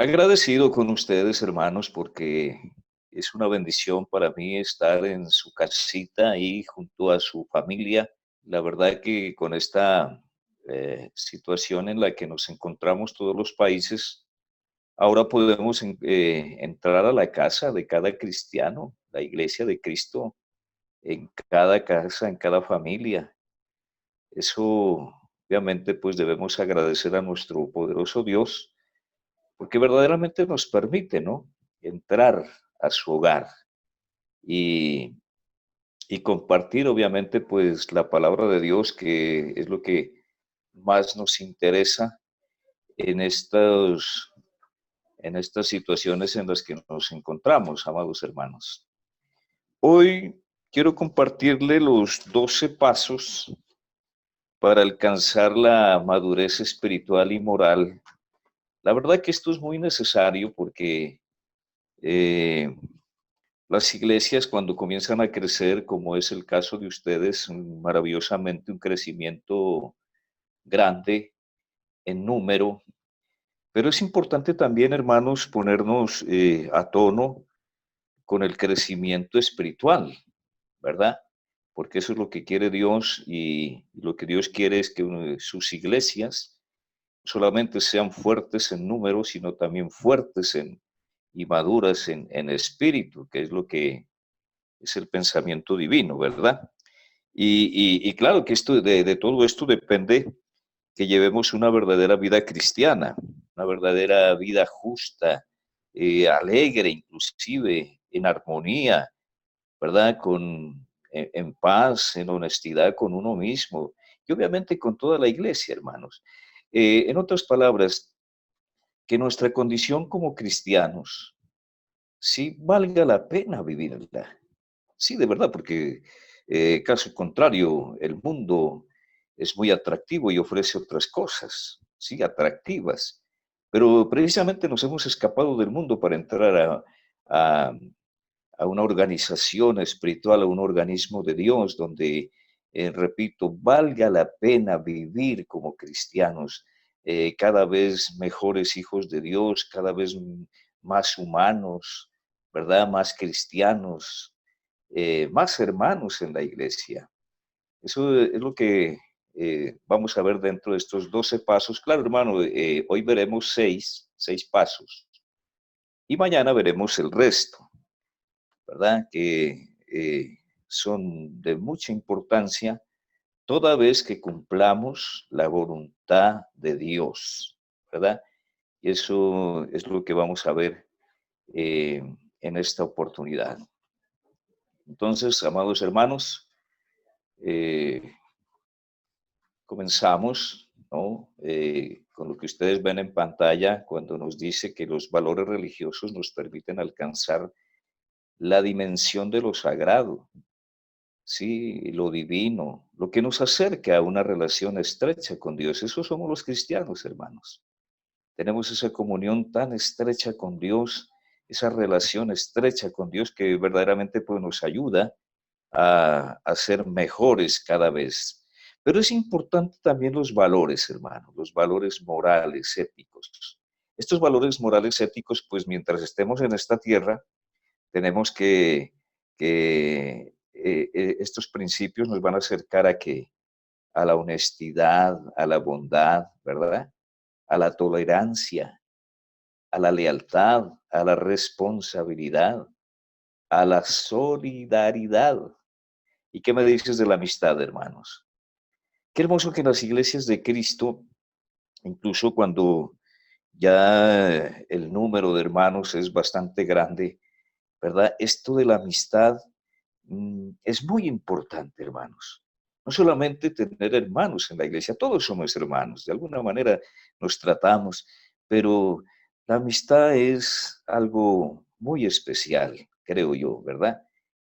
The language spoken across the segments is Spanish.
Agradecido con ustedes, hermanos, porque es una bendición para mí estar en su casita y junto a su familia. La verdad que con esta situación en la que nos encontramos todos los países, ahora podemos entrar a la casa de cada cristiano, la iglesia de Cristo, en cada casa, en cada familia. Eso, obviamente, pues debemos agradecer a nuestro poderoso Dios porque verdaderamente nos permite, ¿no? Entrar a su hogar y, y compartir, obviamente, pues la palabra de Dios, que es lo que más nos interesa en en estas situaciones en las que nos encontramos, amados hermanos. Hoy quiero compartirle los 12 pasos para alcanzar la madurez espiritual y moral. La verdad que esto es muy necesario porque eh, las iglesias cuando comienzan a crecer, como es el caso de ustedes, maravillosamente un crecimiento grande en número, pero es importante también, hermanos, ponernos a tono con el crecimiento espiritual, ¿verdad? Porque eso es lo que quiere Dios y lo que Dios quiere es que sus iglesias solamente sean fuertes en número, sino también fuertes y maduras en espíritu, que es lo que es el pensamiento divino, ¿verdad? Y claro que de todo esto depende que llevemos una verdadera vida cristiana, una verdadera vida justa, alegre, inclusive en armonía, ¿verdad? En paz, en honestidad con uno mismo y obviamente con toda la iglesia, hermanos. En otras palabras, que nuestra condición como cristianos sí valga la pena vivirla. Sí, de verdad, porque caso contrario, el mundo es muy atractivo y ofrece otras cosas, sí, atractivas. Pero precisamente nos hemos escapado del mundo para entrar a, a una organización espiritual, a un organismo de Dios, donde, repito, valga la pena vivir como cristianos, cada vez mejores hijos de Dios, cada vez más humanos, ¿verdad? Más cristianos, más hermanos en la iglesia. Eso es lo que vamos a ver dentro de estos 12 pasos. Claro, hermano, hoy veremos seis pasos y mañana veremos el resto, ¿verdad? Que son de mucha importancia toda vez que cumplamos la voluntad de Dios, ¿verdad? Y eso es lo que vamos a ver eh, en esta oportunidad. Entonces, amados hermanos, eh, comenzamos, ¿no? Con lo que ustedes ven en pantalla cuando nos dice que los valores religiosos nos permiten alcanzar la dimensión de lo sagrado, sí, lo divino, lo que nos acerca a una relación estrecha con Dios. Eso somos los cristianos, hermanos. Tenemos esa comunión tan estrecha con Dios, esa relación estrecha con Dios que verdaderamente pues, nos ayuda a ser mejores cada vez. Pero es importante también los valores, hermanos, los valores morales, éticos. Estos valores morales éticos, pues mientras estemos en esta tierra, tenemos que estos principios nos van a acercar a que a la honestidad, a la bondad, ¿verdad? A la tolerancia, a la lealtad, a la responsabilidad, a la solidaridad. ¿Y qué me dices de la amistad, hermanos? Qué hermoso que en las iglesias de Cristo, incluso cuando ya el número de hermanos es bastante grande, ¿verdad? Esto de la amistad es muy importante, hermanos. No solamente tener hermanos en la iglesia, todos somos hermanos, de alguna manera nos tratamos, pero la amistad es algo muy especial, creo yo, ¿verdad?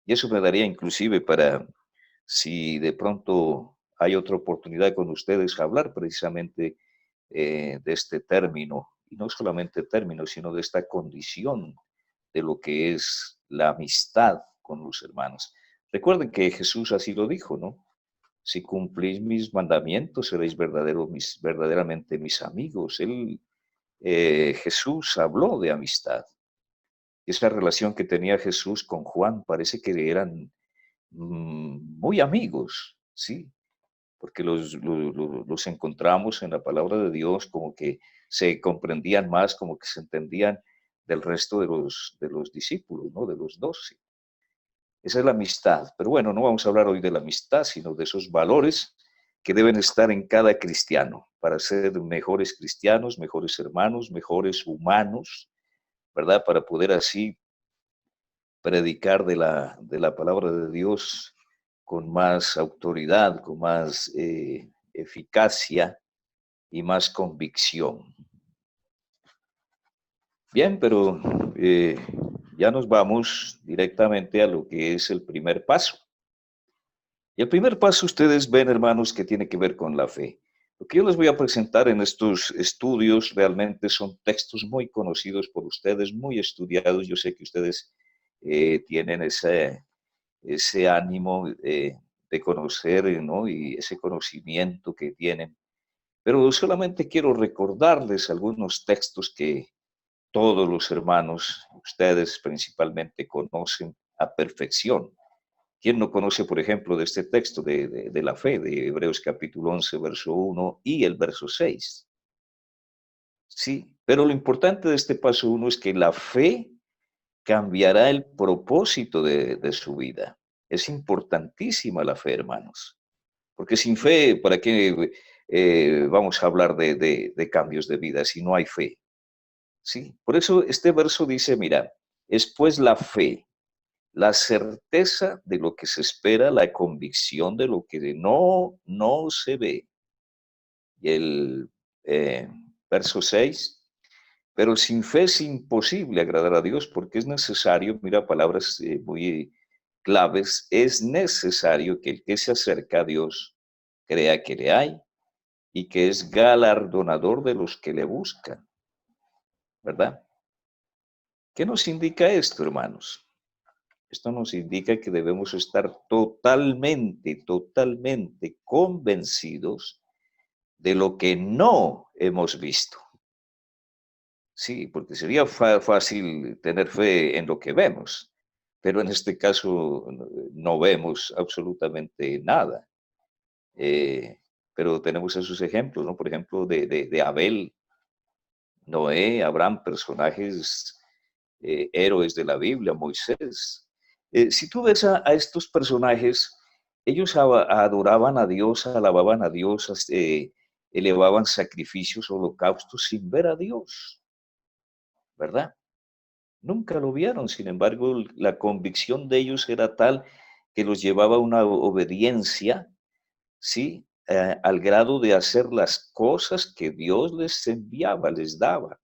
Y eso me daría inclusive para, si de pronto hay otra oportunidad con ustedes, hablar precisamente de este término, y no solamente término, sino de esta condición de lo que es la amistad con los hermanos. Recuerden que Jesús así lo dijo, ¿no? Si cumplís mis mandamientos, seréis verdaderamente mis amigos. Él Jesús habló de amistad. Esa relación que tenía Jesús con Juan parece que eran muy amigos, ¿sí? Porque los encontramos en la palabra de Dios como que se comprendían más, como que se entendían del resto de los discípulos, ¿no? De los 12. Esa es la amistad. Pero bueno, no vamos a hablar hoy de la amistad, sino de esos valores que deben estar en cada cristiano para ser mejores cristianos, mejores hermanos, mejores humanos, ¿verdad? Para poder así predicar de la palabra de Dios con más autoridad, con más eficacia y más convicción. Bien, pero ya nos vamos directamente a lo que es el primer paso. Y el primer paso ustedes ven, hermanos, que tiene que ver con la fe. Lo que yo les voy a presentar en estos estudios realmente son textos muy conocidos por ustedes, muy estudiados. Yo sé que ustedes tienen ese ánimo de conocer, ¿no? Y ese conocimiento que tienen. Pero solamente quiero recordarles algunos textos que todos los hermanos, ustedes principalmente, conocen a perfección. ¿Quién no conoce, por ejemplo, de este texto de la fe, de Hebreos capítulo 11, verso 1 y el verso 6? Sí, pero lo importante de este paso 1 es que la fe cambiará el propósito de su vida. Es importantísima la fe, hermanos, porque sin fe, ¿para qué vamos a hablar de cambios de vida si no hay fe? Sí, por eso este verso dice, mira, es pues la fe, la certeza de lo que se espera, la convicción de lo que no se ve. Y el verso 6, pero sin fe es imposible agradar a Dios porque es necesario, mira palabras muy claves, es necesario que el que se acerca a Dios crea que le hay y que es galardonador de los que le buscan, ¿verdad? ¿Qué nos indica esto, hermanos? Esto nos indica que debemos estar totalmente convencidos de lo que no hemos visto. Sí, porque sería fácil tener fe en lo que vemos, pero en este caso no vemos absolutamente nada. Eh, pero tenemos esos ejemplos, ¿no? Por ejemplo, de Abel, Noé, Abraham, personajes héroes de la Biblia, Moisés. Si tú ves a estos personajes, ellos adoraban a Dios, alababan a Dios, elevaban sacrificios, holocaustos sin ver a Dios, ¿verdad? Nunca lo vieron, sin embargo, la convicción de ellos era tal que los llevaba a una obediencia, ¿sí? Al grado de hacer las cosas que Dios les enviaba, les daba,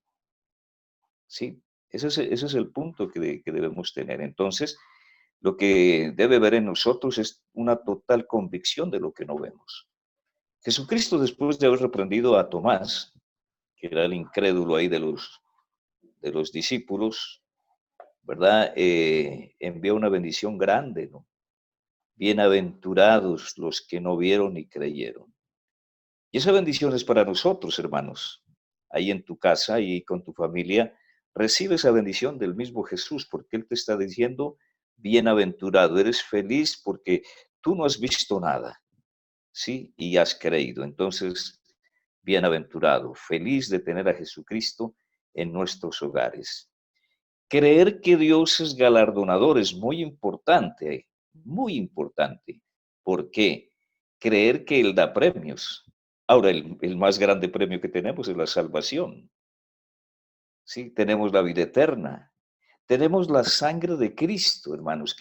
¿sí? Ese es el punto que debemos tener. Entonces, lo que debe haber en nosotros es una total convicción de lo que no vemos. Jesucristo, después de haber reprendido a Tomás, que era el incrédulo ahí de los discípulos, ¿verdad? Envía una bendición grande, ¿no? Bienaventurados los que no vieron ni creyeron. Y esa bendición es para nosotros, hermanos. Ahí en tu casa y con tu familia, recibe esa bendición del mismo Jesús, porque Él te está diciendo, bienaventurado, eres feliz porque tú no has visto nada, ¿sí? Y has creído. Entonces, bienaventurado, feliz de tener a Jesucristo en nuestros hogares. Creer que Dios es galardonador es muy importante, muy importante. ¿Por qué? Creer que Él da premios. Ahora, el más grande premio que tenemos es la salvación. Sí, tenemos la vida eterna. Tenemos la sangre de Cristo, hermanos,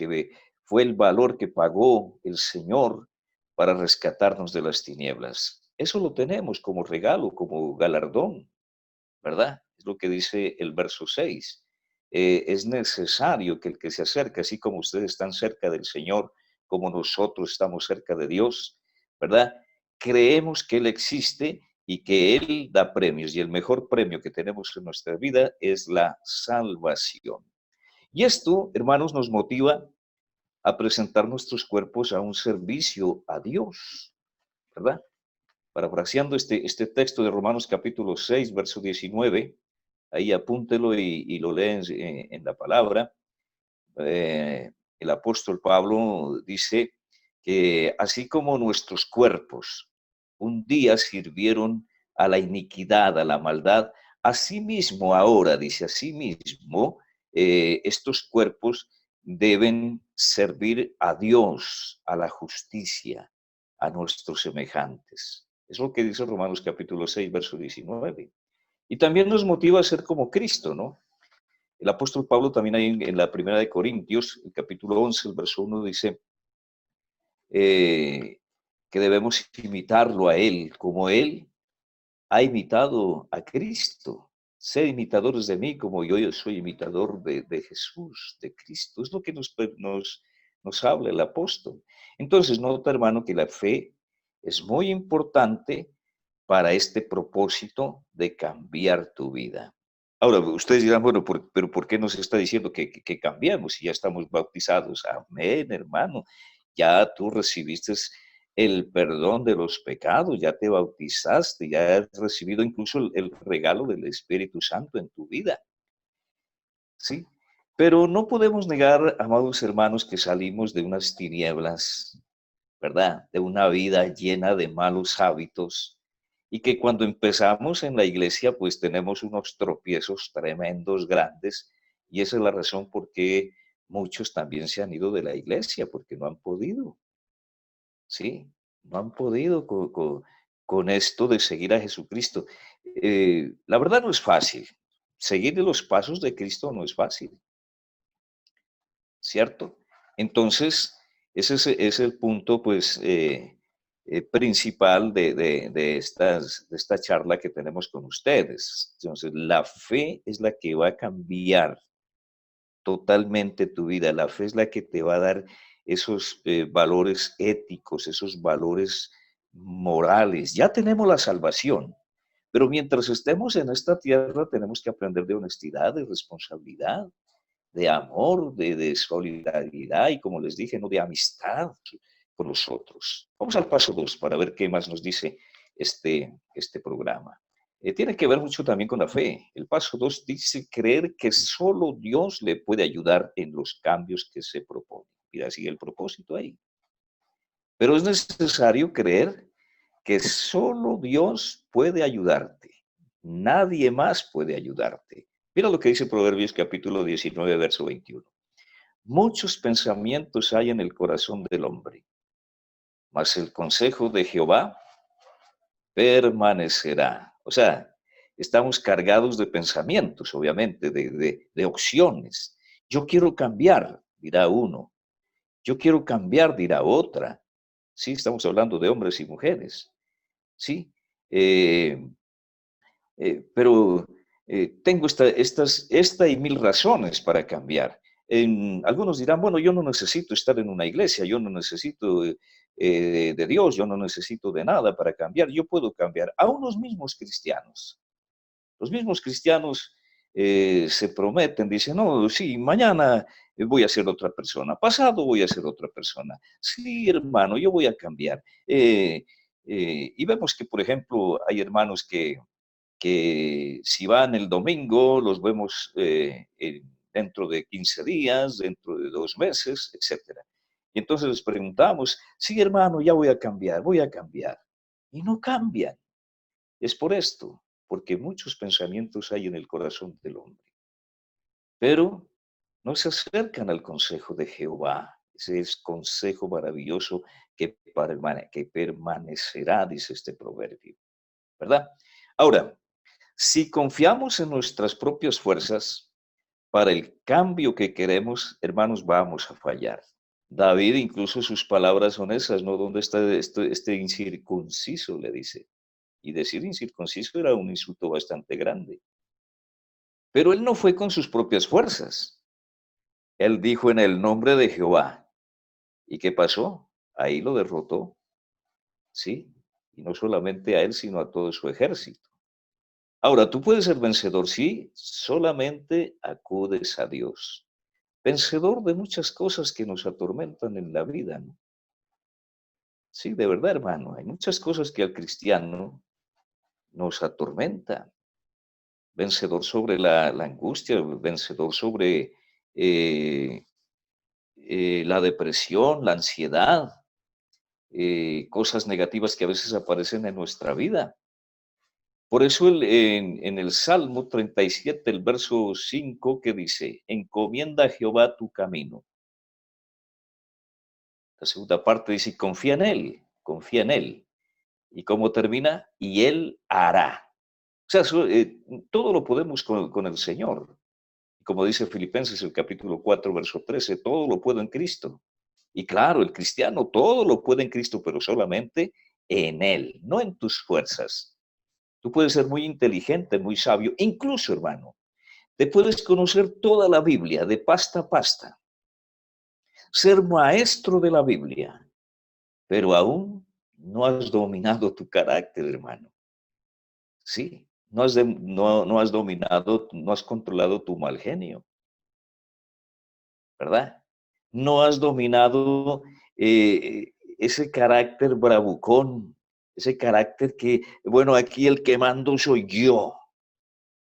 fue el valor que pagó el Señor para rescatarnos de las tinieblas. Eso lo tenemos como regalo, como galardón, ¿verdad? Es lo que dice el verso 6. Es necesario que el que se acerque, así como ustedes están cerca del Señor, como nosotros estamos cerca de Dios, ¿verdad? Creemos que Él existe y que Él da premios. Y el mejor premio que tenemos en nuestra vida es la salvación. Y esto, hermanos, nos motiva a presentar nuestros cuerpos a un servicio a Dios, ¿verdad? Parafraseando este texto de Romanos capítulo 6, verso 19, ahí apúntelo y lo leen en la palabra. El apóstol Pablo dice que así como nuestros cuerpos un día sirvieron a la iniquidad, a la maldad, asimismo ahora, dice, asimismo, estos cuerpos deben servir a Dios, a la justicia, a nuestros semejantes. Es lo que dice Romanos capítulo 6, verso 19. Y también nos motiva a ser como Cristo, ¿no? El apóstol Pablo también ahí en la primera de Corintios, el capítulo 11, el verso 1 dice eh, que debemos imitarlo a él, como él ha imitado a Cristo. Sed imitadores de mí como yo soy imitador de Jesús, de Cristo. Es lo que nos habla el apóstol. Entonces, nota, hermano, que la fe es muy importante para este propósito de cambiar tu vida. Ahora, ustedes dirán, bueno, pero ¿por qué nos está diciendo que cambiemos si ya estamos bautizados? Amén, hermano. Ya tú recibiste el perdón de los pecados, ya te bautizaste, ya has recibido incluso el regalo del Espíritu Santo en tu vida, ¿sí? Pero no podemos negar, amados hermanos, que salimos de unas tinieblas, ¿verdad? De una vida llena de malos hábitos y que cuando empezamos en la iglesia, pues tenemos unos tropiezos tremendos, grandes, y esa es la razón por qué muchos también se han ido de la iglesia, porque no han podido. Sí, no han podido con esto de seguir a Jesucristo. La verdad no es fácil. Seguir los pasos de Cristo no es fácil, ¿cierto? Entonces, es el punto, pues, principal de esta charla que tenemos con ustedes. Entonces, la fe es la que va a cambiar totalmente tu vida. La fe es la que te va a dar esos valores éticos, esos valores morales. Ya tenemos la salvación, pero mientras estemos en esta tierra tenemos que aprender de honestidad, de responsabilidad, de amor, de solidaridad y como les dije, no de amistad con los otros. Vamos al paso 2 para ver qué más nos dice este programa. Tiene que ver mucho también con la fe. El paso 2 dice creer que solo Dios le puede ayudar en los cambios que se proponen. Mira, sigue el propósito ahí. Pero es necesario creer que solo Dios puede ayudarte. Nadie más puede ayudarte. Mira lo que dice Proverbios capítulo 19, verso 21. Muchos pensamientos hay en el corazón del hombre, mas el consejo de Jehová permanecerá. O sea, estamos cargados de pensamientos, obviamente, de opciones. Yo quiero cambiar, dirá uno. Yo quiero cambiar, dirá otra. Sí, estamos hablando de hombres y mujeres. Sí, eh, pero tengo esta y mil razones para cambiar. Algunos dirán, bueno, yo no necesito estar en una iglesia, yo no necesito de Dios, yo no necesito de nada para cambiar, yo puedo cambiar. Aún los mismos cristianos se prometen, dicen, no, sí, mañana voy a ser otra persona, pasado voy a ser otra persona. Sí, hermano, yo voy a cambiar. Y vemos que, por ejemplo, hay hermanos que si van el domingo, los vemos dentro de 15 días, dentro de 2 meses, etcétera. Y entonces les preguntamos, sí, hermano, ya voy a cambiar, voy a cambiar. Y no cambian. Es por esto, porque muchos pensamientos hay en el corazón del hombre, pero no se acercan al consejo de Jehová. Ese es consejo maravilloso que permanecerá, dice este proverbio, ¿verdad? Ahora, si confiamos en nuestras propias fuerzas para el cambio que queremos, hermanos, vamos a fallar. David, incluso sus palabras son esas, ¿no? ¿Dónde está este incircunciso? Le dice. Y decir incircunciso era un insulto bastante grande. Pero él no fue con sus propias fuerzas. Él dijo en el nombre de Jehová. ¿Y qué pasó? Ahí lo derrotó, ¿sí? Y no solamente a él, sino a todo su ejército. Ahora, tú puedes ser vencedor, sí, solamente acudes a Dios. Vencedor de muchas cosas que nos atormentan en la vida, ¿no? Sí, de verdad, hermano, hay muchas cosas que al cristiano nos atormentan, vencedor sobre la angustia, vencedor sobre eh, la depresión, la ansiedad, cosas negativas que a veces aparecen en nuestra vida. Por eso en el Salmo 37, el verso 5, que dice, encomienda a Jehová tu camino. La segunda parte dice, confía en Él, confía en Él. ¿Y cómo termina? Y Él hará. O sea, todo lo podemos con el Señor. Como dice Filipenses, el capítulo 4, verso 13, todo lo puedo en Cristo. Y claro, el cristiano todo lo puede en Cristo, pero solamente en Él, no en tus fuerzas. Tú puedes ser muy inteligente, muy sabio, incluso, hermano, te puedes conocer toda la Biblia de pasta a pasta, ser maestro de la Biblia, pero aún no has dominado tu carácter, hermano. Sí, no has dominado, no has controlado tu mal genio, ¿verdad? No has dominado ese carácter bravucón, ese carácter que, bueno, aquí el que mando soy yo.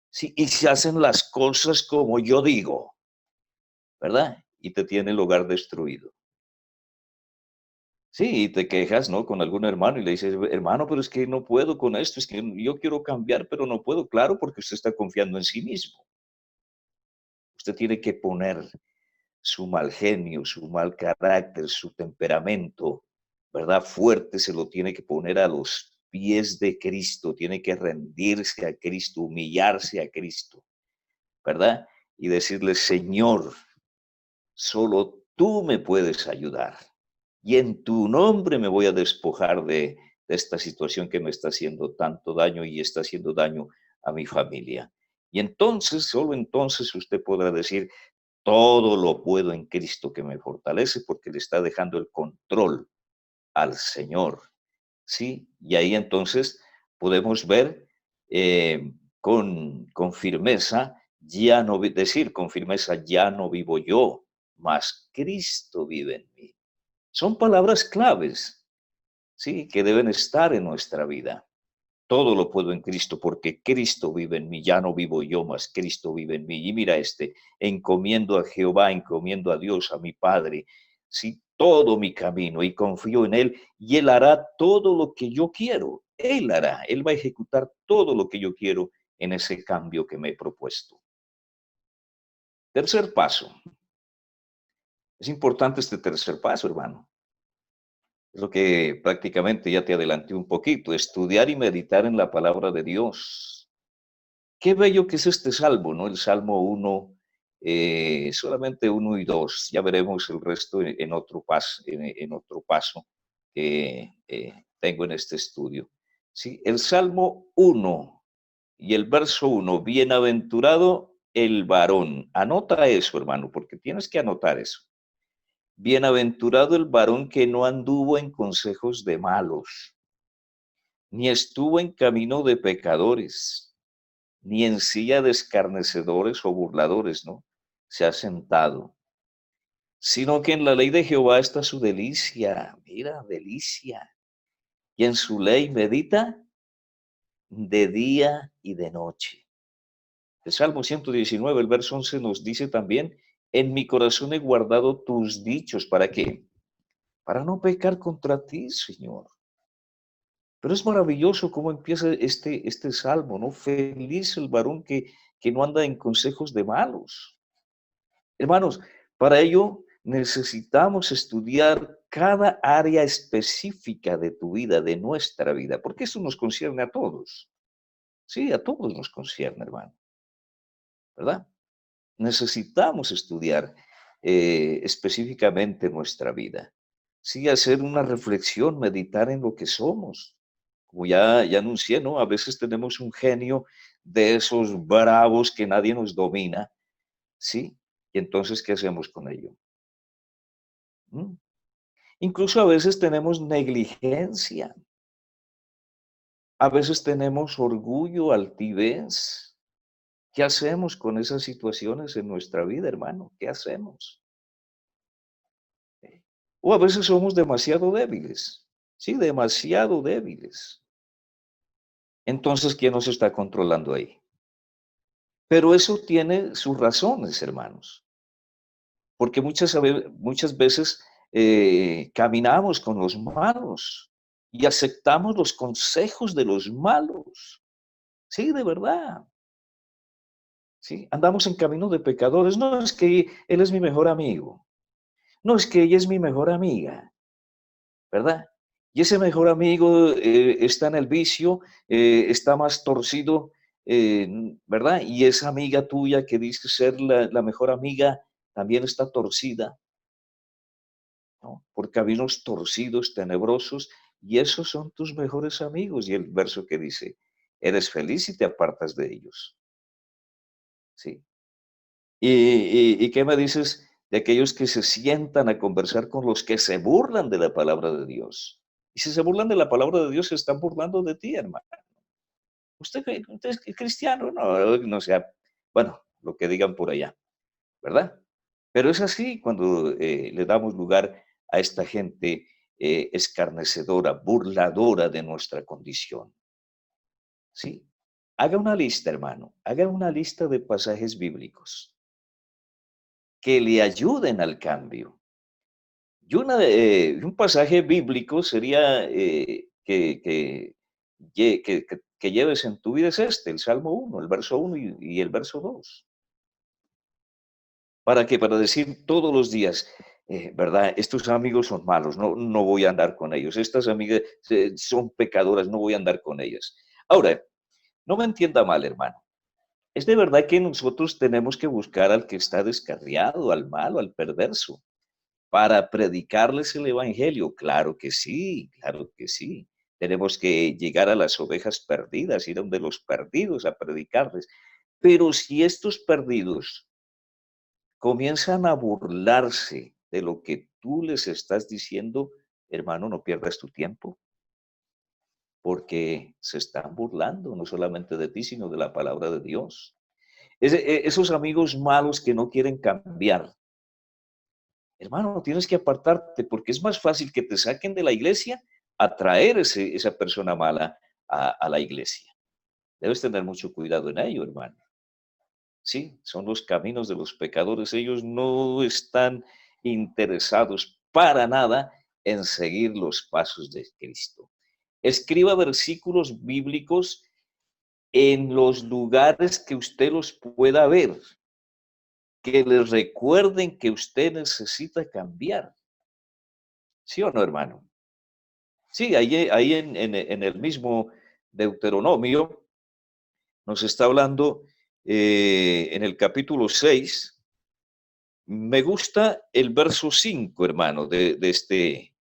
Sí, y se hacen las cosas como yo digo, ¿verdad? Y te tiene el hogar destruido. Sí, y te quejas, ¿no? Con algún hermano y le dices, hermano, pero es que no puedo con esto, es que yo quiero cambiar, pero no puedo. Claro, porque usted está confiando en sí mismo. Usted tiene que poner su mal genio, su mal carácter, su temperamento, ¿verdad? Fuerte, se lo tiene que poner a los pies de Cristo, tiene que rendirse a Cristo, humillarse a Cristo, ¿verdad? Y decirle, Señor, solo tú me puedes ayudar. Y en tu nombre me voy a despojar de esta situación que me está haciendo tanto daño y está haciendo daño a mi familia. Y entonces, solo entonces usted podrá decir, todo lo puedo en Cristo que me fortalece, porque le está dejando el control al Señor. ¿Sí? Y ahí entonces podemos ver con firmeza, ya no decir con firmeza, ya no vivo yo, mas Cristo vive en mí. Son palabras claves, ¿sí? Que deben estar en nuestra vida. Todo lo puedo en Cristo porque Cristo vive en mí, ya no vivo yo, mas Cristo vive en mí. Y mira encomiendo a Jehová, encomiendo a Dios, a mi Padre, sí, todo mi camino y confío en Él y Él hará todo lo que yo quiero. Él hará, Él va a ejecutar todo lo que yo quiero en ese cambio que me he propuesto. Tercer paso. Es importante este tercer paso, hermano. Es lo que prácticamente ya te adelanté un poquito, estudiar y meditar en la palabra de Dios. Qué bello que es este salmo, ¿no? El Salmo 1, solamente 1 y 2. Ya veremos el resto en otro paso, en otro paso que tengo en este estudio. Sí, el Salmo 1 y el verso 1, bienaventurado el varón. Anota eso, hermano, porque tienes que anotar eso. Bienaventurado el varón que no anduvo en consejos de malos, ni estuvo en camino de pecadores, ni en silla de escarnecedores o burladores, ¿no? Se ha sentado, sino que en la ley de Jehová está su delicia, mira, delicia, y en su ley medita de día y de noche. El Salmo 119, el verso 11 nos dice también, en mi corazón he guardado tus dichos, ¿para qué? Para no pecar contra ti, Señor. Pero es maravilloso cómo empieza este salmo, ¿no? Feliz el varón que no anda en consejos de malos. Hermanos, para ello necesitamos estudiar cada área específica de tu vida, de nuestra vida, porque eso nos concierne a todos. Sí, a todos nos concierne, hermano, ¿verdad? Necesitamos estudiar específicamente nuestra vida. Sí, hacer una reflexión, meditar en lo que somos. Como ya anuncié, ¿no? A veces tenemos un genio de esos bravos que nadie nos domina, ¿sí? Y entonces, ¿qué hacemos con ello? ¿Mm? Incluso a veces tenemos negligencia, a veces tenemos orgullo, altivez. ¿Qué hacemos con esas situaciones en nuestra vida, hermano? ¿Qué hacemos? O a veces somos demasiado débiles, sí, demasiado débiles. Entonces, ¿quién nos está controlando ahí? Pero eso tiene sus razones, hermanos, porque muchas veces caminamos con los malos y aceptamos los consejos de los malos. Sí, de verdad. Sí, andamos en camino de pecadores. No es que él es mi mejor amigo. No es que ella es mi mejor amiga, ¿verdad? Y ese mejor amigo está en el vicio, está más torcido, ¿verdad? Y esa amiga tuya que dice ser la mejor amiga también está torcida, ¿no? Por caminos torcidos, tenebrosos, y esos son tus mejores amigos. Y el verso que dice, eres feliz si te apartas de ellos, ¿sí? ¿Y qué me dices de aquellos que se sientan a conversar con los que se burlan de la palabra de Dios? Y si se burlan de la palabra de Dios, se están burlando de ti, hermano. Usted es cristiano, no, no sea, bueno, lo que digan por allá, ¿verdad? Pero es así cuando le damos lugar a esta gente escarnecedora, burladora de nuestra condición, ¿sí? Haga una lista, hermano, haga una lista de pasajes bíblicos que le ayuden al cambio. Un pasaje bíblico sería que lleves en tu vida es este, el Salmo 1, el verso 1 y el verso 2. ¿Para qué? Para decir todos los días, ¿verdad? Estos amigos son malos, no voy a andar con ellos. Estas amigas son pecadoras, no voy a andar con ellas. Ahora, no me entienda mal, hermano. Es de verdad que nosotros tenemos que buscar al que está descarriado, al malo, al perverso, para predicarles el evangelio. Claro que sí, claro que sí. Tenemos que llegar a las ovejas perdidas, ir a donde los perdidos a predicarles. Pero si estos perdidos comienzan a burlarse de lo que tú les estás diciendo, hermano, no pierdas tu tiempo, porque se están burlando no solamente de ti, sino de la palabra de Dios. Esos amigos malos que no quieren cambiar, hermano, tienes que apartarte porque es más fácil que te saquen de la iglesia a traer esa persona mala a la iglesia. Debes tener mucho cuidado en ello, hermano. Sí, son los caminos de los pecadores. Ellos no están interesados para nada en seguir los pasos de Cristo. Escriba versículos bíblicos en los lugares que usted los pueda ver, que les recuerden que usted necesita cambiar. ¿Sí o no, hermano? Sí, ahí en el mismo Deuteronomio nos está hablando en el capítulo 6. Me gusta el verso 5, hermano, de este,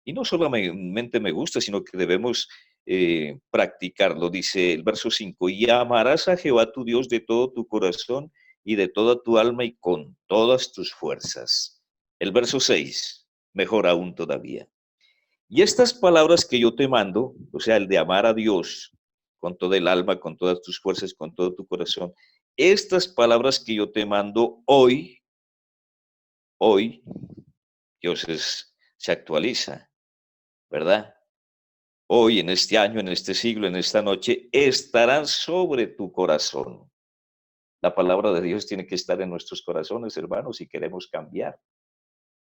y no solamente me gusta, sino que debemos practicarlo. Dice el verso 5, y amarás a Jehová tu Dios de todo tu corazón y de toda tu alma y con todas tus fuerzas. El verso 6, mejor aún todavía. Y estas palabras que yo te mando, o sea, el de amar a Dios con todo el alma, con todas tus fuerzas, con todo tu corazón, estas palabras que yo te mando hoy, Dios se actualiza, ¿verdad? Hoy, en este año, en este siglo, en esta noche, estarán sobre tu corazón. La palabra de Dios tiene que estar en nuestros corazones, hermanos, si queremos cambiar.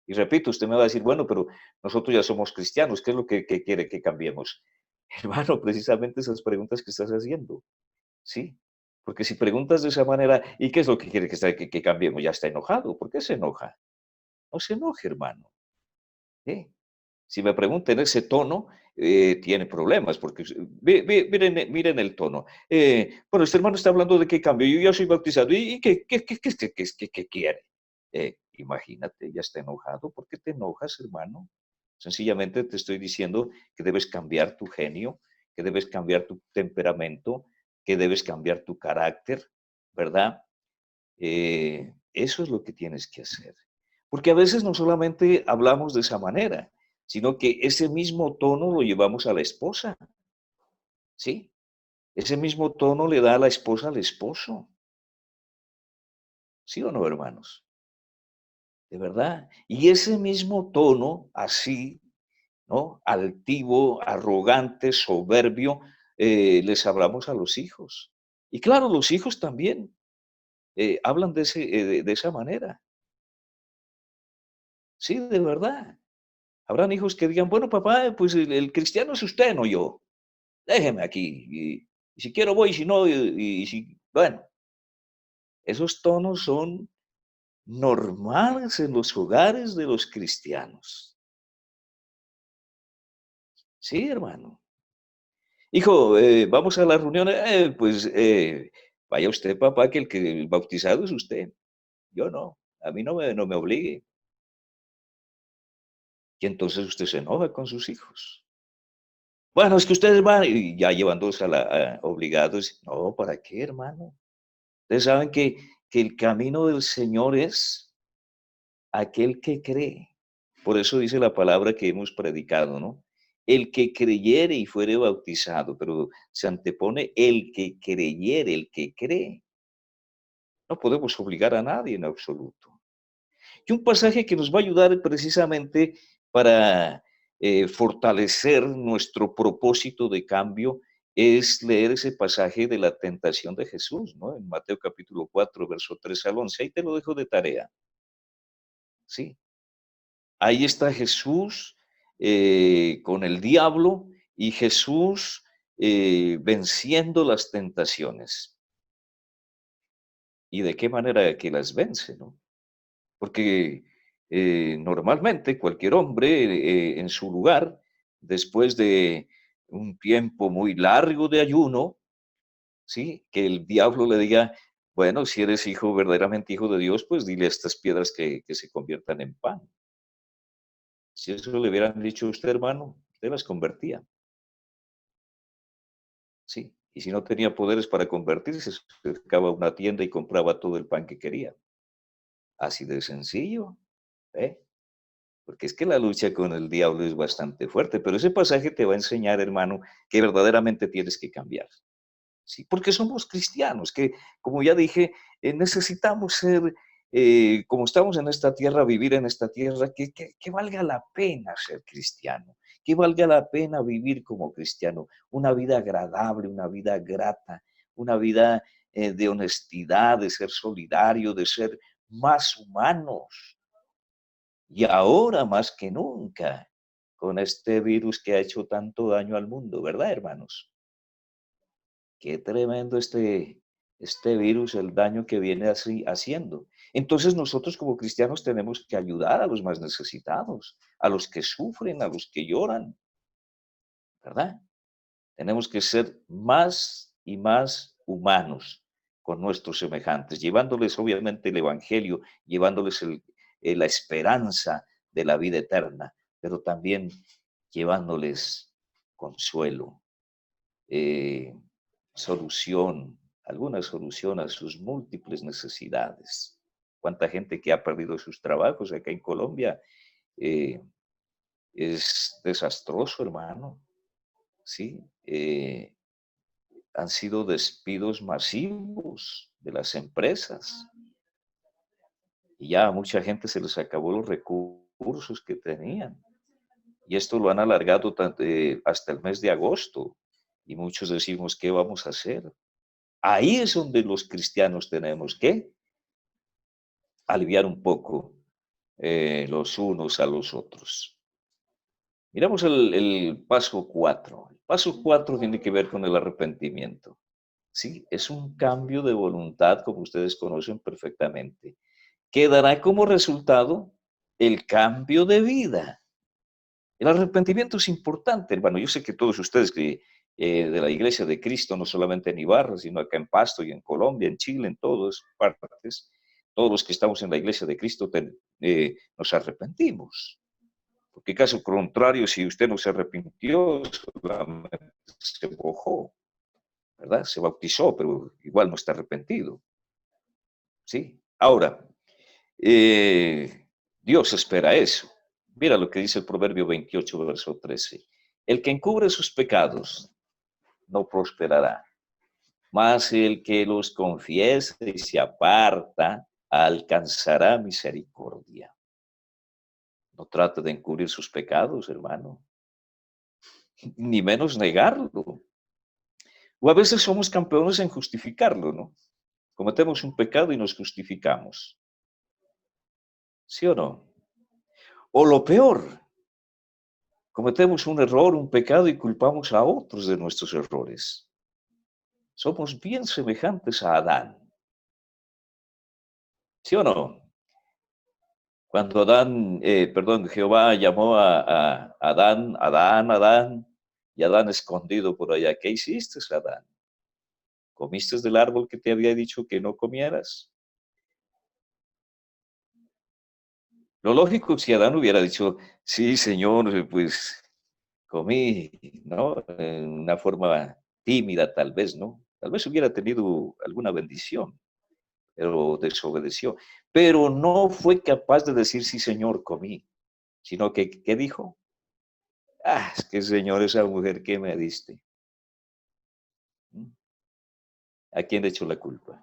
Y repito, usted me va a decir, bueno, pero nosotros ya somos cristianos, ¿qué es lo que quiere que cambiemos? Hermano, precisamente esas preguntas que estás haciendo, ¿sí? Porque si preguntas de esa manera, ¿y qué es lo que quiere que cambiemos? Ya está enojado. ¿Por qué se enoja? No se enoje, hermano. ¿Eh? Si me pregunta en ese tono, tiene problemas, porque miren el tono. Bueno, este hermano está hablando de qué cambio. Yo ya soy bautizado. ¿Y qué quiere? Imagínate, ya está enojado. ¿Por qué te enojas, hermano? Sencillamente te estoy diciendo que debes cambiar tu genio, que debes cambiar tu temperamento, que debes cambiar tu carácter, ¿verdad? Eso es lo que tienes que hacer. Porque a veces no solamente hablamos de esa manera, sino que ese mismo tono lo llevamos a la esposa, ¿sí? Ese mismo tono le da a la esposa al esposo, ¿sí o no, hermanos? De verdad. Y ese mismo tono, así, ¿no? Altivo, arrogante, soberbio, les hablamos a los hijos. Y claro, los hijos también. hablan de esa manera. Sí, de verdad. Habrán hijos que digan, bueno, papá, pues el cristiano es usted, no yo. Déjeme aquí. Y si quiero voy, si no, y si, bueno, esos tonos son normales en los hogares de los cristianos. Sí, hermano. Hijo, vamos a la reunión. Pues vaya usted, papá, que el bautizado es usted. Yo no. A mí no me obligue. Y entonces usted se enoja con sus hijos. Bueno, es que ustedes van y ya llevándolos obligados. No, ¿para qué, hermano? Ustedes saben que el camino del Señor es aquel que cree. Por eso dice la palabra que hemos predicado, ¿no? El que creyere y fuere bautizado, pero se antepone el que creyere, el que cree. No podemos obligar a nadie en absoluto. Y un pasaje que nos va a ayudar precisamente para fortalecer nuestro propósito de cambio es leer ese pasaje de la tentación de Jesús, ¿no? En Mateo capítulo 4, verso 3 al 11. Ahí te lo dejo de tarea, ¿sí? Ahí está Jesús con el diablo y Jesús venciendo las tentaciones. ¿Y de qué manera que las vence, no? Porque normalmente cualquier hombre en su lugar, después de un tiempo muy largo de ayuno, ¿sí? Que el diablo le diga, bueno, si eres hijo, verdaderamente hijo de Dios, pues dile a estas piedras que se conviertan en pan. Si eso le hubieran dicho a usted, hermano, usted las convertía, ¿sí? Y si no tenía poderes para convertirse, se acercaba a una tienda y compraba todo el pan que quería. Así de sencillo, ¿eh? Porque es que la lucha con el diablo es bastante fuerte, pero ese pasaje te va a enseñar, hermano, que verdaderamente tienes que cambiar. Sí, porque somos cristianos, que como ya dije, necesitamos ser, como estamos en esta tierra, vivir en esta tierra, que valga la pena ser cristiano, que valga la pena vivir como cristiano, una vida agradable, una vida grata, una vida de honestidad, de ser solidario, de ser más humanos. Y ahora más que nunca, con este virus que ha hecho tanto daño al mundo, ¿verdad, hermanos? Qué tremendo este virus, el daño que viene así haciendo. Entonces nosotros como cristianos tenemos que ayudar a los más necesitados, a los que sufren, a los que lloran, ¿verdad? Tenemos que ser más y más humanos con nuestros semejantes, llevándoles obviamente el Evangelio, llevándoles la esperanza de la vida eterna, pero también llevándoles consuelo, eh, solución, alguna solución a sus múltiples necesidades. ¿Cuánta gente que ha perdido sus trabajos acá en Colombia? eh, es desastroso, hermano, ¿sí? Han sido despidos masivos de las empresas y ya a mucha gente se les acabó los recursos que tenían. Y esto lo han alargado hasta el mes de agosto. Y muchos decimos, ¿qué vamos a hacer? Ahí es donde los cristianos tenemos que aliviar un poco los unos a los otros. Miramos el paso 4. El paso 4 tiene que ver con el arrepentimiento. Sí, es un cambio de voluntad, como ustedes conocen perfectamente, que dará como resultado el cambio de vida. El arrepentimiento es importante, hermano. Yo sé que todos ustedes que de la Iglesia de Cristo, no solamente en Ibarra, sino acá en Pasto y en Colombia, en Chile, en todas partes, todos los que estamos en la Iglesia de Cristo nos arrepentimos. Porque caso contrario, si usted no se arrepintió, solamente se mojó, ¿verdad? Se bautizó, pero igual no está arrepentido, ¿sí? Ahora, Dios espera eso. Mira lo que dice el Proverbio 28, verso 13. El que encubre sus pecados no prosperará, mas el que los confiese y se aparta alcanzará misericordia. No trate de encubrir sus pecados, hermano, ni menos negarlo. O a veces somos campeones en justificarlo, ¿no? Cometemos un pecado y nos justificamos. ¿Sí o no? O lo peor, cometemos un error, un pecado y culpamos a otros de nuestros errores. Somos bien semejantes a Adán. ¿Sí o no? Cuando Jehová llamó a Adán, Adán, Adán, y Adán escondido por allá. ¿Qué hiciste, Adán? ¿Comiste del árbol que te había dicho que no comieras? Lo lógico si Adán hubiera dicho, sí, Señor, pues comí, ¿no? En una forma tímida, tal vez, ¿no? Tal vez hubiera tenido alguna bendición, pero desobedeció. Pero no fue capaz de decir, sí, Señor, comí, sino que, ¿qué dijo? Ah, es que, Señor, esa mujer que me diste. ¿Mm? ¿A quién le echó la culpa?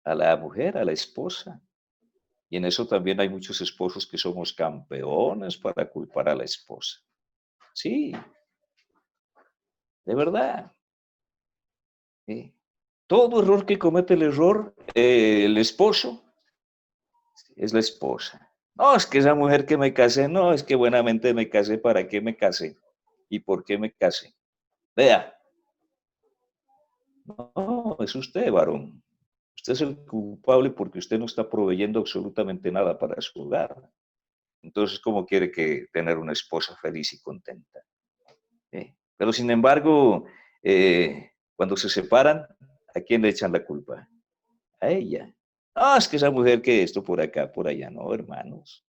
A la mujer, a la esposa. Y en eso también hay muchos esposos que somos campeones para culpar a la esposa. Sí, de verdad. Sí. Todo error que comete el esposo, es la esposa. No, es que esa mujer que me casé, no, es que buenamente me casé, ¿para qué me casé? ¿Y por qué me casé? Vea, no, es usted, varón. Usted es el culpable porque usted no está proveyendo absolutamente nada para su hogar. Entonces, ¿cómo quiere que tener una esposa feliz y contenta? Pero sin embargo, cuando se separan, ¿a quién le echan la culpa? A ella. No, es que esa mujer que esto por acá, por allá, no, hermanos.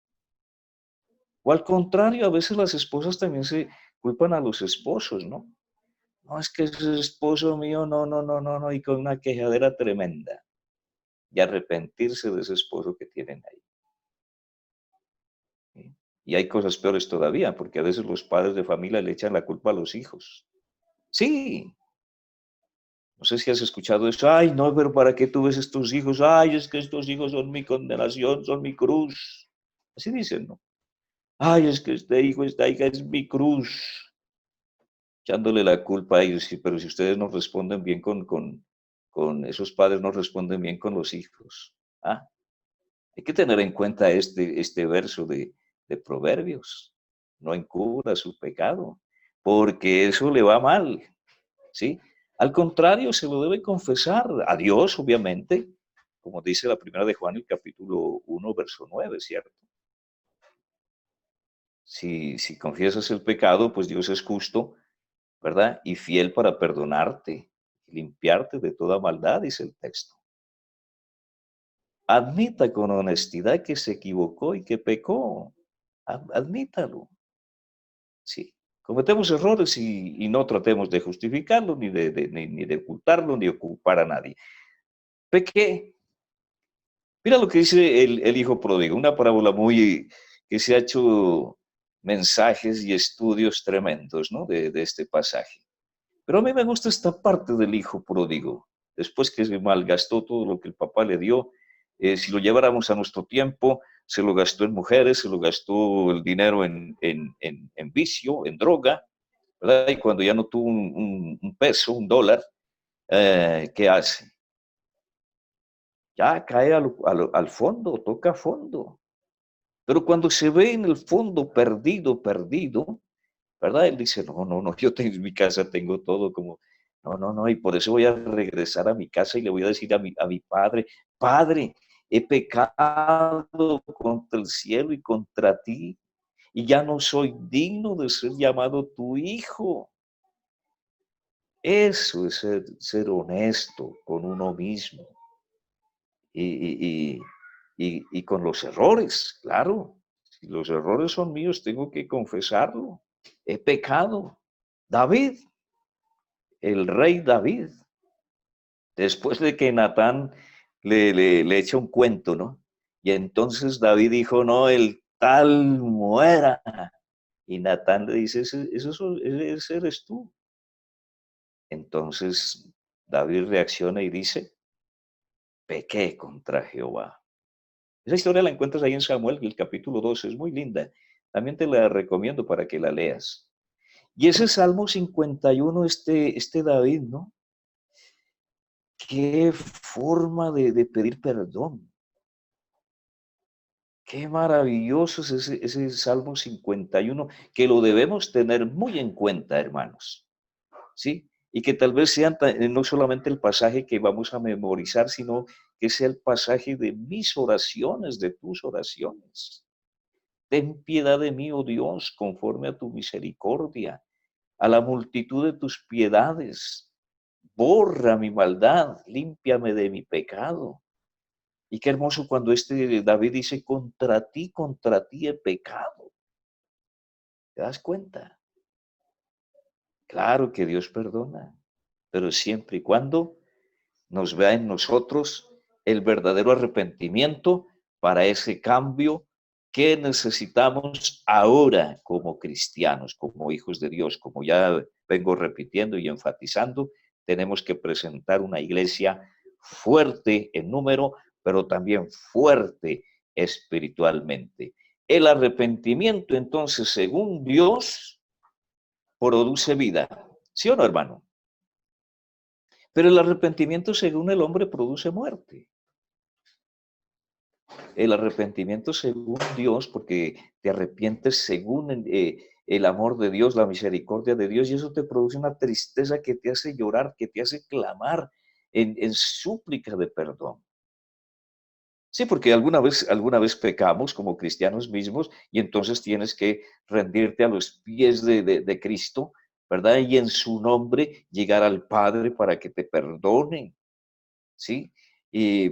O al contrario, a veces las esposas también se culpan a los esposos, ¿no? No, es que ese esposo mío, no, no, no, no, no, y con una quejadera tremenda. Y arrepentirse de ese esposo que tienen ahí. ¿Sí? Y hay cosas peores todavía, porque a veces los padres de familia le echan la culpa a los hijos. Sí, no sé si has escuchado eso. Ay, no, pero ¿para qué tú ves estos hijos? Ay, es que estos hijos son mi condenación, son mi cruz. Así dicen, ¿no? Ay, es que este hijo, esta hija es mi cruz. Echándole la culpa a ellos. Sí, pero si ustedes no responden bien con esos padres, no responden bien con los hijos. Ah, hay que tener en cuenta este verso de Proverbios. No encubra su pecado, porque eso le va mal. ¿Sí? Al contrario, se lo debe confesar a Dios, obviamente, como dice la primera de Juan, el capítulo 1, verso 9, ¿cierto? Si confiesas el pecado, pues Dios es justo, ¿verdad? Y fiel para perdonarte, limpiarte de toda maldad, dice el texto. Admita con honestidad que se equivocó y que pecó. Admítalo. Sí. Cometemos errores y no tratemos de justificarlo, ni de ocultarlo, ni ocupar a nadie. Pequé. Mira lo que dice el hijo pródigo, una parábola que se ha hecho mensajes y estudios tremendos, ¿no? De este pasaje. Pero a mí me gusta esta parte del hijo pródigo. Después que se malgastó todo lo que el papá le dio, si lo lleváramos a nuestro tiempo, se lo gastó en mujeres, se lo gastó el dinero en vicio, en droga, ¿verdad? Y cuando ya no tuvo un peso, un dólar, ¿qué hace? Ya cae al fondo, toca fondo. Pero cuando se ve en el fondo perdido, perdido, ¿verdad? Él dice, no, no, no, yo tengo en mi casa, tengo todo como, no, no, no, y por eso voy a regresar a mi casa y le voy a decir a mi padre, Padre, he pecado contra el cielo y contra ti, y ya no soy digno de ser llamado tu hijo. Eso es ser honesto con uno mismo y, y, y con los errores, claro. Si los errores son míos, tengo que confesarlo. He pecado. David, el rey David, después de que Natán le echa un cuento, ¿no? Y entonces David dijo, no, el tal muera. Y Natán le dice, ese eres tú. Entonces David reacciona y dice, pequé contra Jehová. Esa historia la encuentras ahí en Samuel, el capítulo 12, es muy linda. También te la recomiendo para que la leas. Y ese Salmo 51, este David, ¿no? qué forma de pedir perdón. Qué maravilloso es ese Salmo 51, que lo debemos tener muy en cuenta, hermanos, ¿sí? Y que tal vez sea no solamente el pasaje que vamos a memorizar, sino que sea el pasaje de mis oraciones, de tus oraciones. Ten piedad de mí, oh Dios, conforme a tu misericordia, a la multitud de tus piedades. Borra mi maldad, límpiame de mi pecado. Y qué hermoso cuando David dice, contra ti he pecado. ¿Te das cuenta? Claro que Dios perdona, pero siempre y cuando nos vea en nosotros el verdadero arrepentimiento para ese cambio que necesitamos ahora como cristianos, como hijos de Dios. Como ya vengo repitiendo y enfatizando, tenemos que presentar una iglesia fuerte en número, pero también fuerte espiritualmente. El arrepentimiento, entonces, según Dios, produce vida. ¿Sí o no, hermano? Pero el arrepentimiento, según el hombre, produce muerte. El arrepentimiento según Dios, porque te arrepientes según el amor de Dios, la misericordia de Dios, y eso te produce una tristeza que te hace llorar, que te hace clamar en súplica de perdón. Sí, porque alguna vez pecamos como cristianos mismos y entonces tienes que rendirte a los pies de Cristo, ¿verdad? Y en su nombre llegar al Padre para que te perdone. ¿Sí?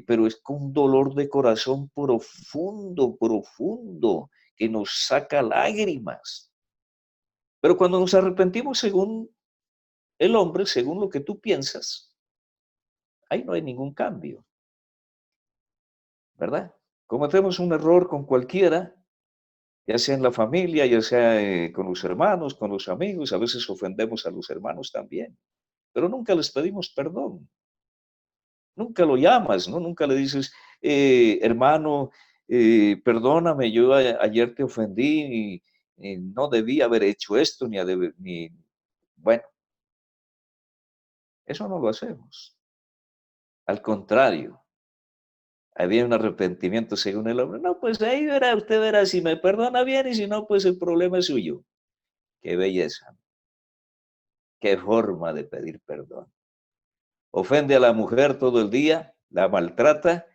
Pero es con un dolor de corazón profundo, profundo, que nos saca lágrimas. Pero cuando nos arrepentimos según el hombre, según lo que tú piensas, ahí no hay ningún cambio, ¿verdad? Cometemos un error con cualquiera, ya sea en la familia, ya sea con los hermanos, con los amigos, a veces ofendemos a los hermanos también, pero nunca les pedimos perdón. Nunca lo llamas, ¿no? Nunca le dices, hermano, perdóname, yo ayer te ofendí y no debía haber hecho esto, ni, bueno, eso no lo hacemos. Al contrario, había un arrepentimiento según el hombre. No, pues ahí verá, usted verá si me perdona bien y si no, pues el problema es suyo. Qué belleza, qué forma de pedir perdón. Ofende a la mujer todo el día, la maltrata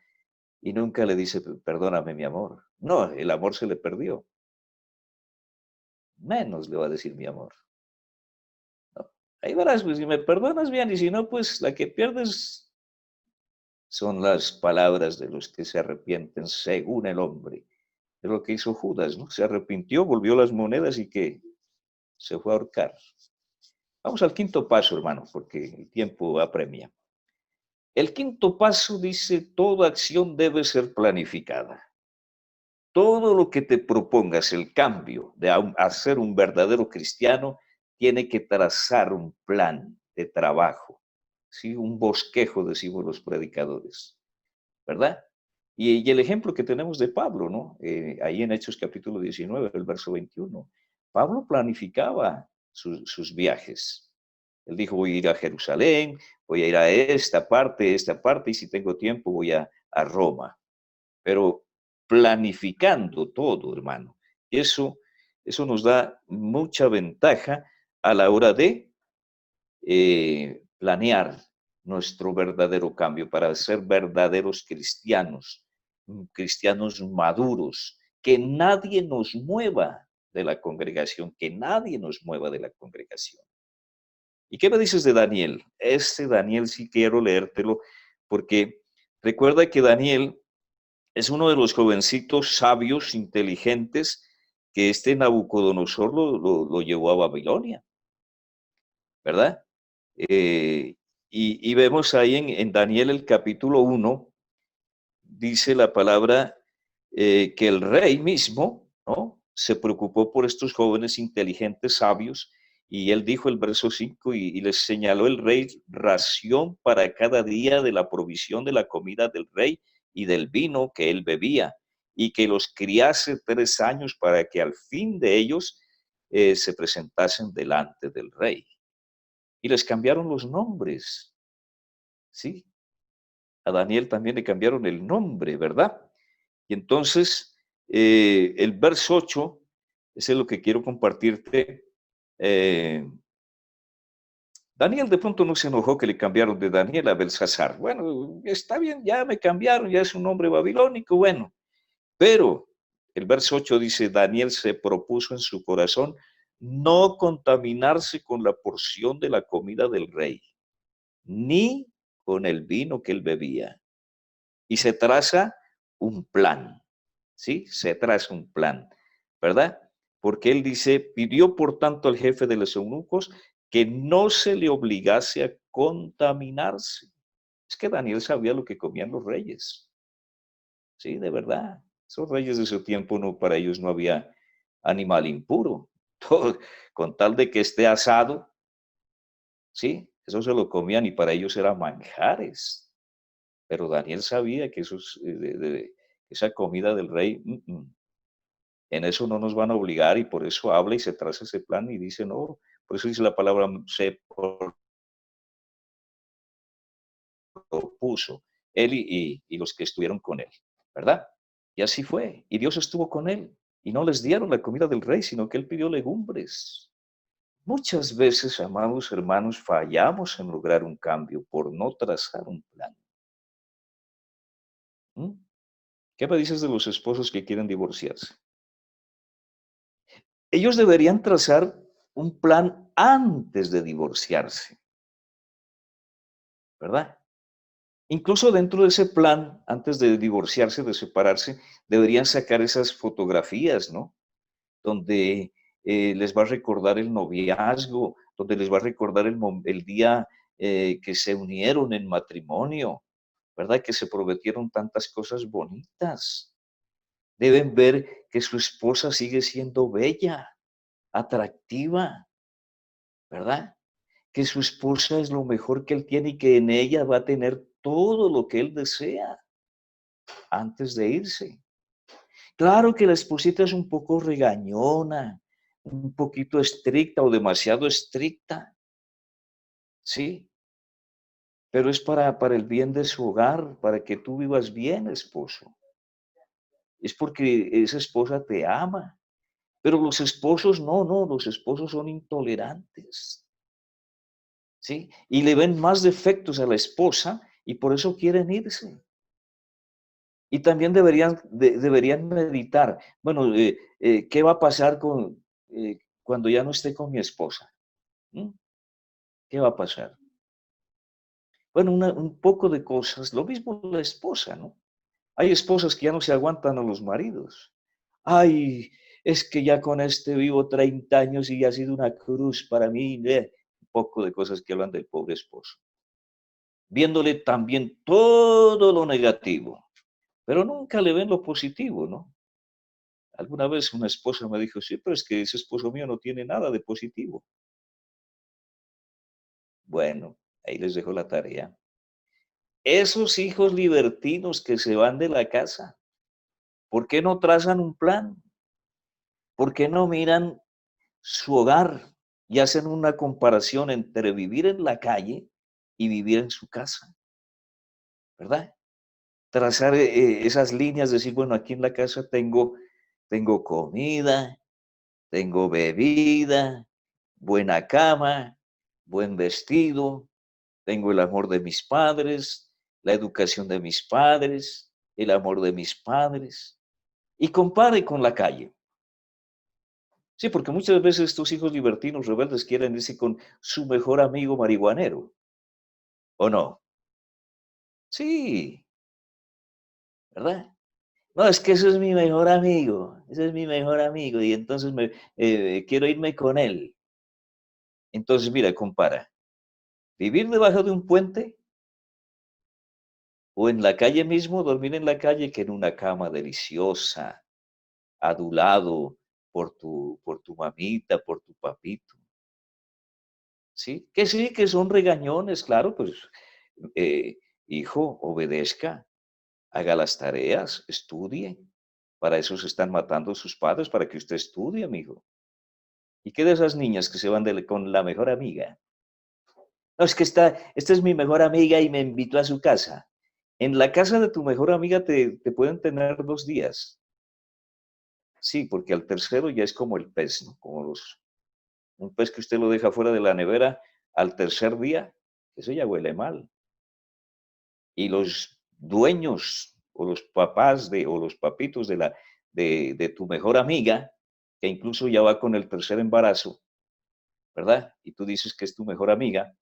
y nunca le dice, perdóname, mi amor. No, el amor se le perdió. Menos le va a decir mi amor. ¿No? Ahí verás, pues si me perdonas bien y si no, pues la que pierdes son las palabras de los que se arrepienten según el hombre. Es lo que hizo Judas, ¿no? Se arrepintió, volvió las monedas y que se fue a ahorcar. Vamos al quinto paso, hermano, porque el tiempo apremia. El quinto paso dice, toda acción debe ser planificada. Todo lo que te propongas, el cambio de a ser un verdadero cristiano, tiene que trazar un plan de trabajo, ¿sí? Un bosquejo, decimos los predicadores, ¿verdad? Y el ejemplo que tenemos de Pablo, ¿no? Ahí en Hechos capítulo 19, el verso 21. Pablo planificaba sus viajes. Él dijo, voy a ir a Jerusalén, voy a ir a esta parte, y si tengo tiempo voy a Roma. Pero planificando todo, hermano. Eso, eso nos da mucha ventaja a la hora de planear nuestro verdadero cambio para ser verdaderos cristianos, cristianos maduros, que nadie nos mueva de la congregación, que nadie nos mueva de la congregación. ¿Y qué me dices de Daniel? Este Daniel sí quiero leértelo porque recuerda que Daniel es uno de los jovencitos sabios, inteligentes, que este Nabucodonosor lo llevó a Babilonia, ¿verdad? Eh, y vemos ahí en Daniel el capítulo 1, dice la palabra que el rey mismo, ¿no? Se preocupó por estos jóvenes inteligentes, sabios, y él dijo el verso 5 y les señaló el rey ración para cada día de la provisión de la comida del rey y del vino que él bebía, y que los criase 3 años para que al fin de ellos se presentasen delante del rey. Y les cambiaron los nombres, ¿sí? A Daniel también le cambiaron el nombre, ¿verdad? Y entonces, el verso 8, ese es lo que quiero compartirte. eh, Daniel de pronto no se enojó que le cambiaron de Daniel a Belsasar. Bueno, está bien, ya me cambiaron, ya es un nombre babilónico, bueno. Pero el verso 8 dice, Daniel se propuso en su corazón no contaminarse con la porción de la comida del rey, ni con el vino que él bebía. Y se traza un plan, ¿sí? Se traza un plan, ¿verdad? Porque él dice, pidió por tanto al jefe de los eunucos que no se le obligase a contaminarse. Es que Daniel sabía lo que comían los reyes, ¿sí? De verdad. Esos reyes de su tiempo, no, para ellos no había animal impuro. Todo, con tal de que esté asado, ¿sí? Eso se lo comían y para ellos eran manjares. Pero Daniel sabía que esa comida del rey, en eso no nos van a obligar y por eso habla y se traza ese plan y dice, no, por eso dice la palabra, se propuso él y los que estuvieron con él, ¿verdad? Y así fue. Y Dios estuvo con él y no les dieron la comida del rey, sino que él pidió legumbres. Muchas veces, amados hermanos, fallamos en lograr un cambio por no trazar un plan. ¿Mm? ¿Qué me dices de los esposos que quieren divorciarse? Ellos deberían trazar un plan antes de divorciarse, ¿verdad? Incluso dentro de ese plan, antes de divorciarse, de separarse, deberían sacar esas fotografías, ¿no? Donde les va a recordar el noviazgo, donde les va a recordar el día que se unieron en matrimonio, ¿verdad? Que se prometieron tantas cosas bonitas. Deben ver que su esposa sigue siendo bella, atractiva, ¿verdad? Que su esposa es lo mejor que él tiene y que en ella va a tener todo lo que él desea antes de irse. Claro que la esposita es un poco regañona, un poquito estricta o demasiado estricta, sí, pero es para el bien de su hogar, para que tú vivas bien, esposo. Es porque esa esposa te ama. Pero los esposos no, los esposos son intolerantes, ¿sí? Y le ven más defectos a la esposa y por eso quieren irse. Y también deberían meditar, bueno, ¿qué va a pasar cuando ya no esté con mi esposa? ¿Mm? ¿Qué va a pasar? Bueno, un poco de cosas, lo mismo la esposa, ¿no? Hay esposas que ya no se aguantan a los maridos. Ay, es que ya con este vivo 30 años y ha sido una cruz para mí. Un poco de cosas que hablan del pobre esposo. Viéndole también todo lo negativo, pero nunca le ven lo positivo, ¿no? Alguna vez una esposa me dijo, sí, pero es que ese esposo mío no tiene nada de positivo. Bueno, ahí les dejo la tarea. Esos hijos libertinos que se van de la casa, ¿por qué no trazan un plan? ¿Por qué no miran su hogar y hacen una comparación entre vivir en la calle y vivir en su casa? ¿Verdad? Trazar esas líneas, decir, bueno, aquí en la casa tengo comida, tengo bebida, buena cama, buen vestido, tengo el amor de mis padres, la educación de mis padres, el amor de mis padres. Y compare con la calle. Sí, porque muchas veces estos hijos libertinos rebeldes quieren irse con su mejor amigo marihuanero, ¿o no? Sí, ¿verdad? No, es que ese es mi mejor amigo, ese es mi mejor amigo, y entonces quiero irme con él. Entonces, mira, compara, vivir debajo de un puente o en la calle mismo, dormir en la calle que en una cama deliciosa, adulado por tu mamita, por tu papito. Sí, que son regañones, claro, pues, eh, hijo, obedezca, haga las tareas, estudie. Para eso se están matando sus padres, para que usted estudie, amigo. ¿Y qué de esas niñas que se van con la mejor amiga? No, es que esta es mi mejor amiga y me invitó a su casa. En la casa de tu mejor amiga te pueden tener 2 días. Sí, porque al tercero ya es como el pez, ¿no? Un pez que usted lo deja fuera de la nevera al tercer día, eso ya huele mal. Y los dueños o los papás o los papitos de tu mejor amiga, que incluso ya va con el tercer embarazo, ¿verdad? Y tú dices que es tu mejor amiga,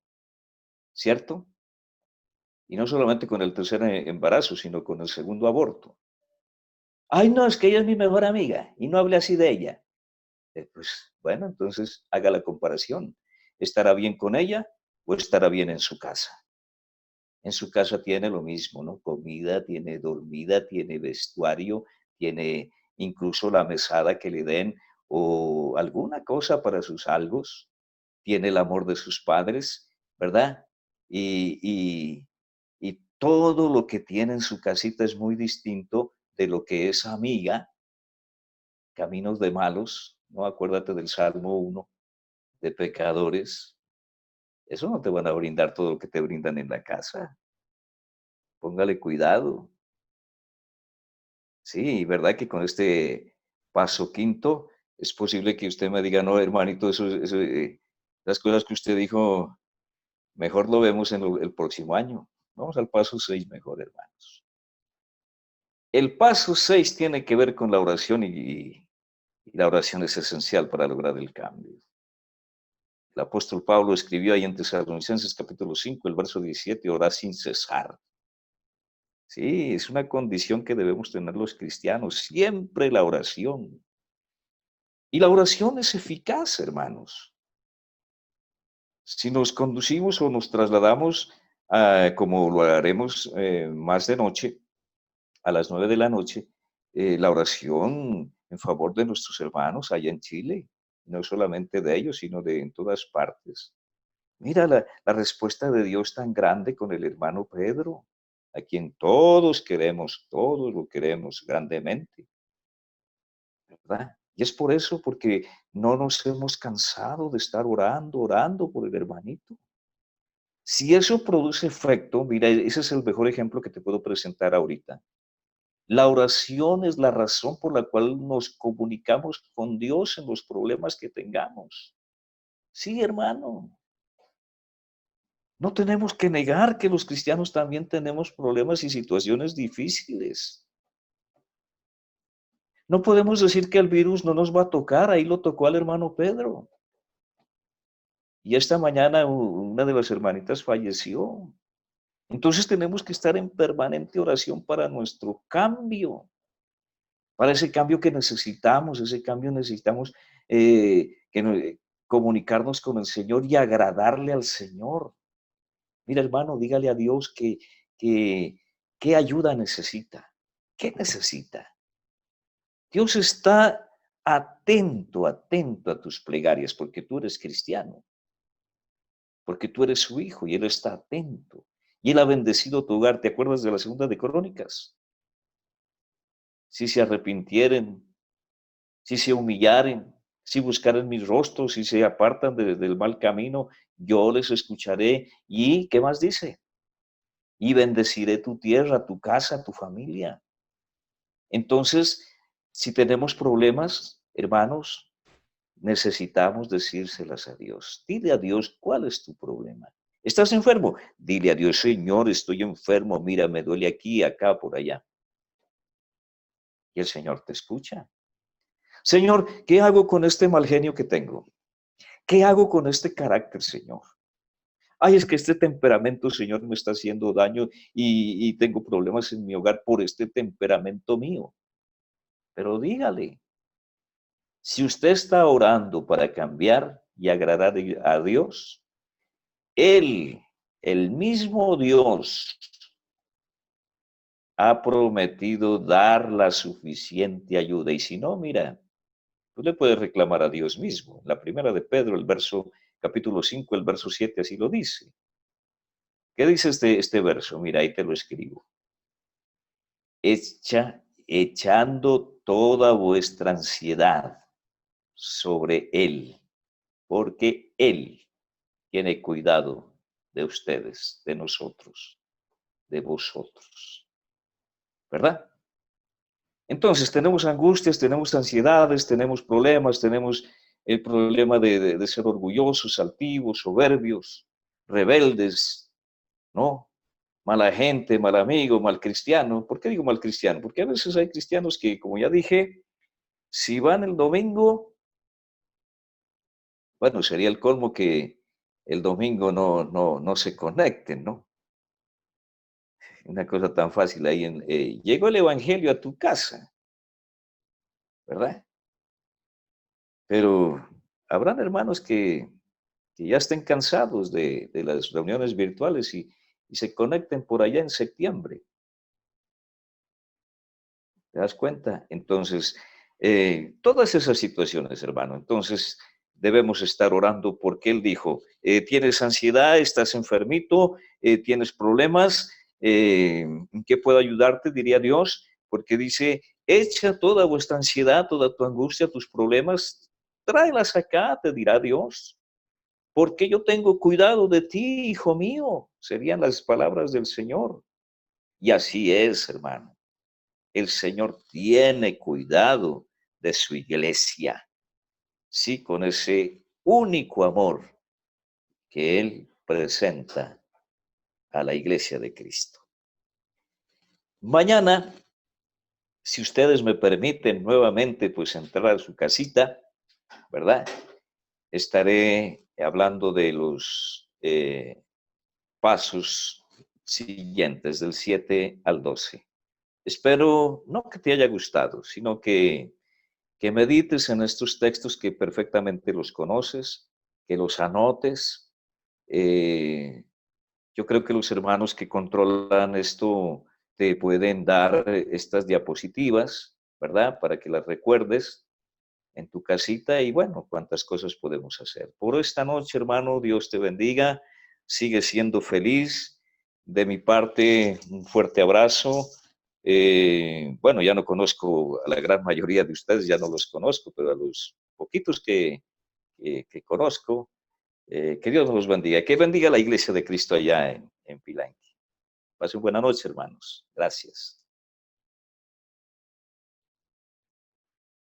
¿cierto? Y no solamente con el tercer embarazo, sino con el segundo aborto. Ay, no, es que ella es mi mejor amiga y no hable así de ella. Pues bueno, entonces haga la comparación. ¿Estará bien con ella o estará bien en su casa? En su casa tiene lo mismo, ¿no? Comida, tiene dormida, tiene vestuario, tiene incluso la mesada que le den o alguna cosa para sus algos, tiene el amor de sus padres, ¿verdad? Y, y todo lo que tiene en su casita es muy distinto de lo que es amiga, caminos de malos, ¿no? Acuérdate del Salmo 1 de pecadores. Eso no te van a brindar todo lo que te brindan en la casa. Póngale cuidado. Sí, verdad que con este paso quinto es posible que usted me diga, no, hermanito, las cosas que usted dijo, mejor lo vemos en el próximo año. Vamos al paso 6 mejor, hermanos. El paso 6 tiene que ver con la oración y la oración es esencial para lograr el cambio. El apóstol Pablo escribió ahí en Tesalonicenses capítulo 5, el verso 17, orad sin cesar. Sí, es una condición que debemos tener los cristianos, siempre la oración. Y la oración es eficaz, hermanos. Si nos conducimos o nos trasladamos, como lo haremos más de noche, a las 9 de la noche, la oración en favor de nuestros hermanos allá en Chile, no solamente de ellos, sino de en todas partes. Mira la respuesta de Dios tan grande con el hermano Pedro, a quien todos lo queremos grandemente, ¿verdad? Y es por eso, porque no nos hemos cansado de estar orando por el hermanito. Si eso produce efecto, mira, ese es el mejor ejemplo que te puedo presentar ahorita. La oración es la razón por la cual nos comunicamos con Dios en los problemas que tengamos. Sí, hermano. No tenemos que negar que los cristianos también tenemos problemas y situaciones difíciles. No podemos decir que el virus no nos va a tocar, ahí lo tocó al hermano Pedro. Y esta mañana una de las hermanitas falleció. Entonces tenemos que estar en permanente oración para nuestro cambio, para ese cambio que necesitamos, ese cambio necesitamos comunicarnos con el Señor y agradarle al Señor. Mira, hermano, dígale a Dios que qué ayuda necesita, qué necesita. Dios está atento a tus plegarias porque tú eres cristiano, porque tú eres su hijo y Él está atento. Y Él ha bendecido tu hogar. ¿Te acuerdas de la segunda de Crónicas? Si se arrepintieren, si se humillaren, si buscaren mi rostro, si se apartan del mal camino, yo les escucharé. ¿Y qué más dice? Y bendeciré tu tierra, tu casa, tu familia. Entonces, si tenemos problemas, hermanos, necesitamos decírselas a Dios. Dile a Dios cuál es tu problema. ¿Estás enfermo? Dile a Dios, Señor, estoy enfermo, mira, me duele aquí, acá, por allá. Y el Señor te escucha. Señor, ¿qué hago con este mal genio que tengo? ¿Qué hago con este carácter, Señor? Ay, es que este temperamento, Señor, me está haciendo daño y tengo problemas en mi hogar por este temperamento mío. Pero dígale, si usted está orando para cambiar y agradar a Dios, Él, el mismo Dios, ha prometido dar la suficiente ayuda. Y si no, mira, tú le puedes reclamar a Dios mismo. La primera de Pedro, capítulo 5, el verso 7, así lo dice. ¿Qué dice este verso? Mira, ahí te lo escribo. Echando toda vuestra ansiedad sobre Él, porque Él tiene cuidado de ustedes, de nosotros. de vosotros. ¿Verdad? Entonces tenemos angustias, tenemos ansiedades, tenemos problemas, tenemos el problema de ser orgullosos, altivos, soberbios, rebeldes, ¿no? Mala gente, mal amigo, mal cristiano. ¿Por qué digo mal cristiano? Porque a veces hay cristianos que, como ya dije, si van el domingo, bueno, sería el colmo que el domingo no se conecten, ¿no? Una cosa tan fácil ahí. Llegó el evangelio a tu casa, ¿verdad? Pero habrán hermanos que ya estén cansados de las reuniones virtuales y se conecten por allá en septiembre. ¿Te das cuenta? Entonces, todas esas situaciones, hermano, entonces debemos estar orando porque Él dijo, tienes ansiedad, estás enfermito, tienes problemas, ¿en qué puedo ayudarte? Diría Dios, porque dice, echa toda vuestra ansiedad, toda tu angustia, tus problemas, tráelas acá, te dirá Dios, porque yo tengo cuidado de ti, hijo mío, serían las palabras del Señor. Y así es, hermano. El Señor tiene cuidado de su iglesia, sí, con ese único amor que Él presenta a la iglesia de Cristo. Mañana, si ustedes me permiten nuevamente, pues entrar a su casita, ¿verdad? Estaré hablando de los pasos siguientes, del 7 al 12. Espero no que te haya gustado, sino que medites en estos textos que perfectamente los conoces, que los anotes. Eh, yo creo que los hermanos que controlan esto te pueden dar estas diapositivas, ¿verdad? Para que las recuerdes en tu casita y bueno, cuántas cosas podemos hacer. Por esta noche, hermano, Dios te bendiga, sigue siendo feliz. De mi parte, un fuerte abrazo. Bueno, ya no conozco a la gran mayoría de ustedes, ya no los conozco, pero a los poquitos que conozco, que Dios nos los bendiga, que bendiga la iglesia de Cristo allá en Pilanqui. Pasen buena noche, hermanos. Gracias.